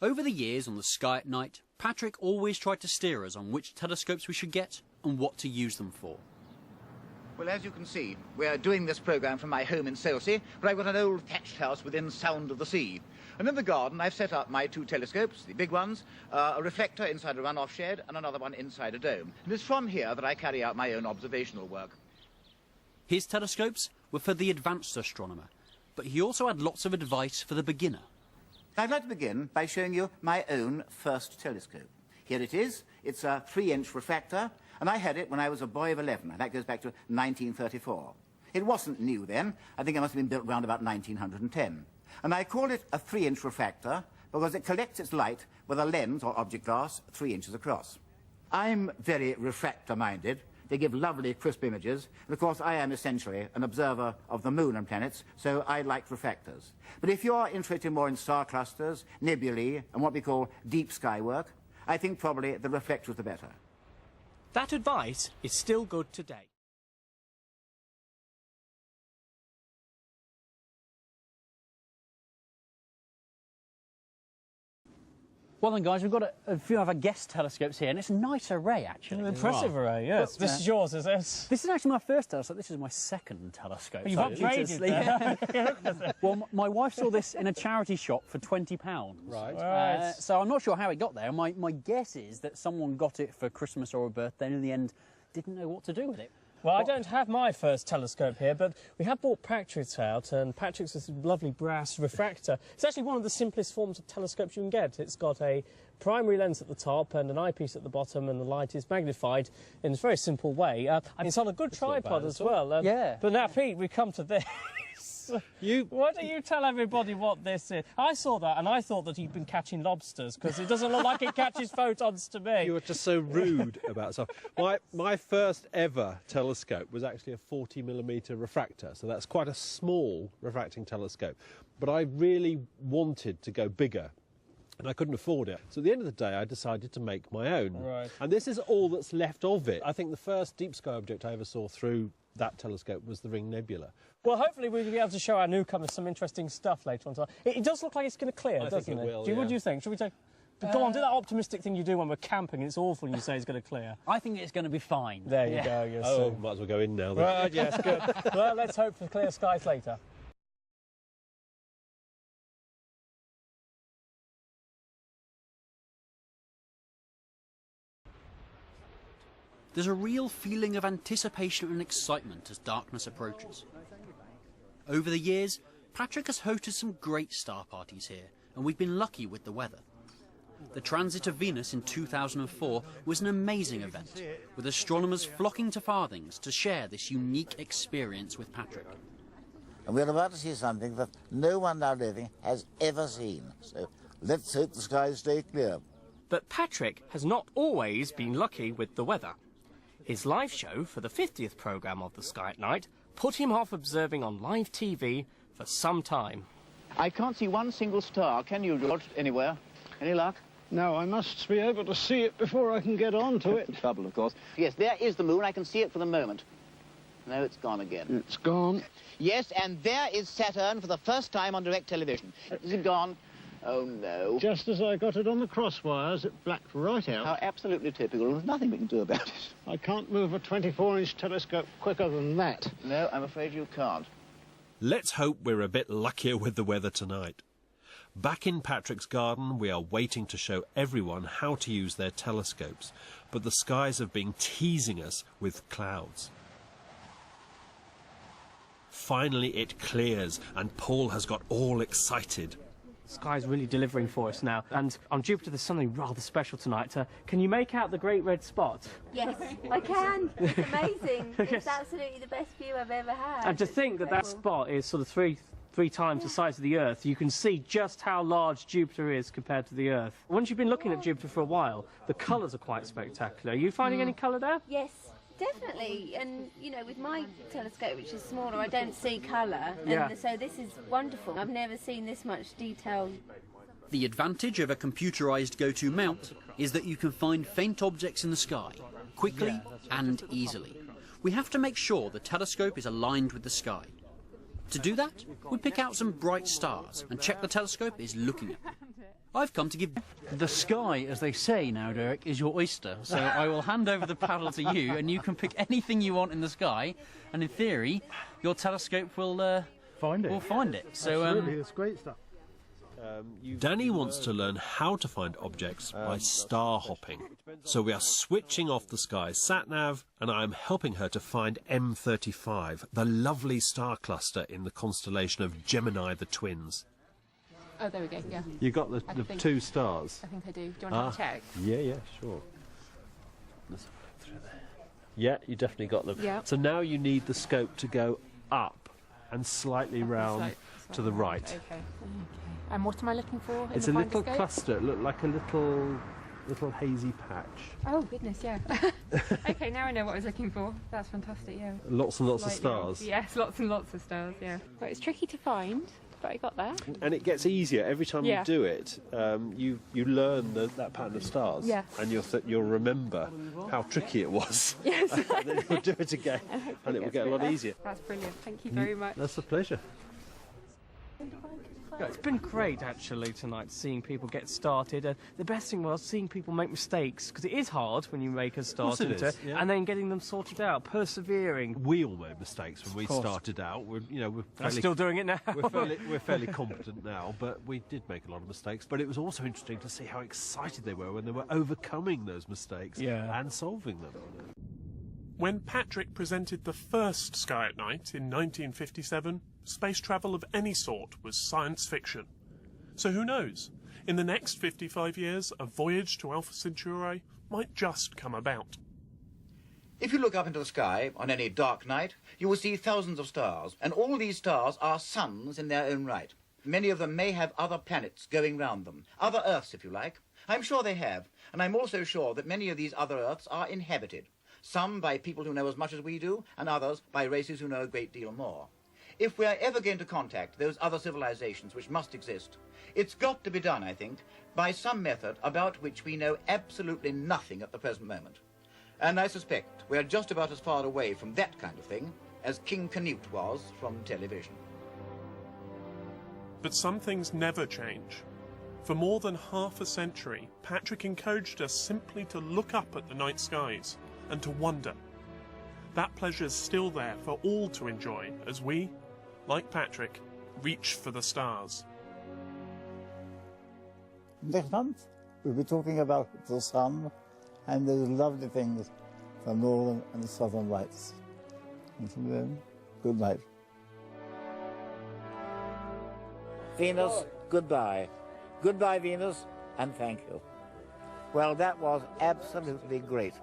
Over the years on the Sky at Night, Patrick always tried to steer us on which telescopes we should get and what to use them for. Well, as you can see, we're doing this programme from my home in Selsey, where I've got an old thatched house within sound of the sea. And in the garden, I've set up my two telescopes, the big ones, a reflector inside a run-off shed and another one inside a dome. And it's from here that I carry out my own observational work. His telescopes were for the advanced astronomer, but he also had lots of advice for the beginner. I'd like to begin by showing you my own first telescope. Here it is. It's a 3-inch refractor, and I had it when I was a boy of 11, and that goes back to 1934. It wasn't new then. I think it must have been built around about 1910. And I call it a 3-inch refractor because it collects its light with a lens or object glass 3 inches across. I'm very refractor-minded. They give lovely, crisp images. And, of course, I am essentially an observer of the moon and planets, so I like refractors. But if you're interested more in star clusters, nebulae, and what we call deep sky work, I think probably the reflector is the better. That advice is still good today. Well then, guys, we've got a few other guest telescopes here, and it's a nice array, actually. An impressive array, yes. This is yours, is it? This is actually my first telescope. This is my second telescope. You've upgraded there. Well, my wife saw this in a charity shop for £20. Right. So I'm not sure how it got there. My guess is that someone got it for Christmas or a birthday and in the end didn't know what to do with it. Well, I don't have my first telescope here, but we have bought Patrick's out, and Patrick's this lovely brass refractor. It's actually one of the simplest forms of telescopes you can get. It's got a primary lens at the top and an eyepiece at the bottom, and the light is magnified in a very simple way. And it's on a good tripod as well. Yeah. But now, Pete, we come to this. Why don't you tell everybody what this is? I saw that and I thought that he'd been catching lobsters, because it doesn't look like it catches photons to me. You were just so rude about stuff. My first ever telescope was actually a 40mm refractor, so that's quite a small refracting telescope. But I really wanted to go bigger, and I couldn't afford it. So at the end of the day, I decided to make my own. Right. And this is all that's left of it. I think the first deep sky object I ever saw through that telescope was the Ring Nebula. Well, hopefully we'll be able to show our newcomers some interesting stuff later on. It does look like it's going to clear, doesn't it? I think it will, What do you think? Should we take... Go on, do that optimistic thing you do when we're camping and it's awful and you say it's going to clear. I think it's going to be fine. There you go, you're Oh, might as well go in now then. Right, yes, good. Well, let's hope for clear skies later. There's a real feeling of anticipation and excitement as darkness approaches. Over the years, Patrick has hosted some great star parties here, and we've been lucky with the weather. The transit of Venus in 2004 was an amazing event, with astronomers flocking to Farthings to share this unique experience with Patrick. And we're about to see something that no one now living has ever seen. So let's hope the skies stay clear. But Patrick has not always been lucky with the weather. His live show for the 50th programme of the Sky at Night put him off observing on live TV for some time. I can't see one single star. Can you, George, anywhere? Any luck? No, I must be able to see it before I can get on to it. That's the trouble, of course. Yes, there is the moon. I can see it for the moment. No, it's gone again. It's gone. Yes, and there is Saturn for the first time on direct television. Is it gone? Oh, no. Just as I got it on the crosswires, it blacked right out. How absolutely typical. There's nothing we can do about it. I can't move a 24-inch telescope quicker than that. No, I'm afraid you can't. Let's hope we're a bit luckier with the weather tonight. Back in Patrick's garden, we are waiting to show everyone how to use their telescopes, but the skies have been teasing us with clouds. Finally it clears, and Paul has got all excited. The sky's really delivering for us now, and on Jupiter there's something rather special tonight. Can you make out the great red spot? Yes, I can. It's amazing. It's absolutely the best view I've ever had. And to think that that spot is sort of three times the size of the Earth, you can see just how large Jupiter is compared to the Earth. Once you've been looking at Jupiter for a while, the colours are quite spectacular. Are you finding any colour there? Yes, definitely. And, you know, with my telescope, which is smaller, I don't see colour. And so this is wonderful. I've never seen this much detail. The advantage of a computerised go-to mount is that you can find faint objects in the sky quickly and easily. We have to make sure the telescope is aligned with the sky. To do that, we pick out some bright stars and check the telescope is looking at them. I've come to give... The sky, as they say now, Derek, is your oyster. So I will hand over the paddle to you, and you can pick anything you want in the sky. And in theory, your telescope will Find it. Will find it. So Absolutely, it's great stuff. Danny wants to learn how to find objects by star hopping. So we are switching off the sky sat-nav, and I am helping her to find M35, the lovely star cluster in the constellation of Gemini the Twins. Oh, there we go, yeah. You got the two stars? I think I do. Do you want to have a check? Yeah, sure. Let's have a look through there. Yeah, you definitely got them. Yeah. So now you need the scope to go up and slightly round to the right. Okay. And what am I looking for? It's a little cluster. It looked like a little hazy patch. Oh goodness, yeah. Okay, now I know what I was looking for. That's fantastic, yeah. Lots and lots of stars. Yes, lots and lots of stars, yeah. Well, it's tricky to find, but I got there. And it gets easier every time Yeah. you do it. You learn that pattern of stars. Yeah. And you'll remember how tricky it was. Yes. And then you'll do it again, and it will get a lot easier. That's brilliant. Thank you very much. That's a pleasure. Yeah, it's been great actually tonight seeing people get started, and the best thing was seeing people make mistakes, because it is hard when you make a start course it into is, yeah. and then getting them sorted out, persevering. We all made mistakes when we course. started out. We're I'm fairly, still doing it now. we're fairly competent now, but we did make a lot of mistakes. But it was also interesting to see how excited they were when they were overcoming those mistakes and solving them. When Patrick presented the first Sky at Night in 1957, space travel of any sort was science fiction. So who knows? In the next 55 years, a voyage to Alpha Centauri might just come about. If you look up into the sky on any dark night, you will see thousands of stars, and all these stars are suns in their own right. Many of them may have other planets going round them, other Earths, if you like. I'm sure they have, and I'm also sure that many of these other Earths are inhabited. Some by people who know as much as we do, and others by races who know a great deal more. If we are ever going to contact those other civilizations which must exist, it's got to be done, I think, by some method about which we know absolutely nothing at the present moment. And I suspect we're just about as far away from that kind of thing as King Canute was from television. But some things never change. For more than half a century, Patrick encouraged us simply to look up at the night skies and to wonder. That pleasure's still there for all to enjoy as we, like Patrick, reach for the stars. Next month, we'll be talking about the sun and those lovely things, the northern and the southern lights. Until then, good night. Venus, goodbye. Goodbye, Venus, and thank you. Well, that was absolutely great.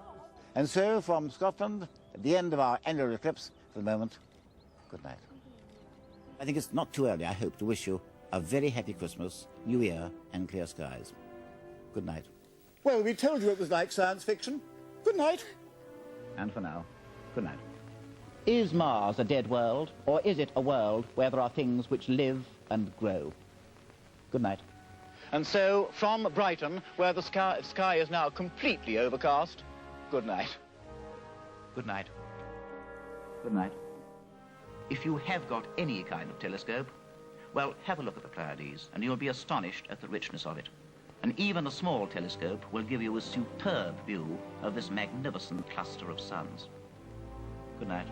And so, from Scotland, at the end of our annual eclipse, for the moment, good night. I think it's not too early, I hope, to wish you a very happy Christmas, New Year, and clear skies. Good night. Well, we told you it was like science fiction. Good night. And for now, good night. Is Mars a dead world, or is it a world where there are things which live and grow? Good night. And so, from Brighton, where the sky is now completely overcast, good night. Good night. Good night. If you have got any kind of telescope, well, have a look at the Pleiades, and you'll be astonished at the richness of it. And even a small telescope will give you a superb view of this magnificent cluster of suns. Good night.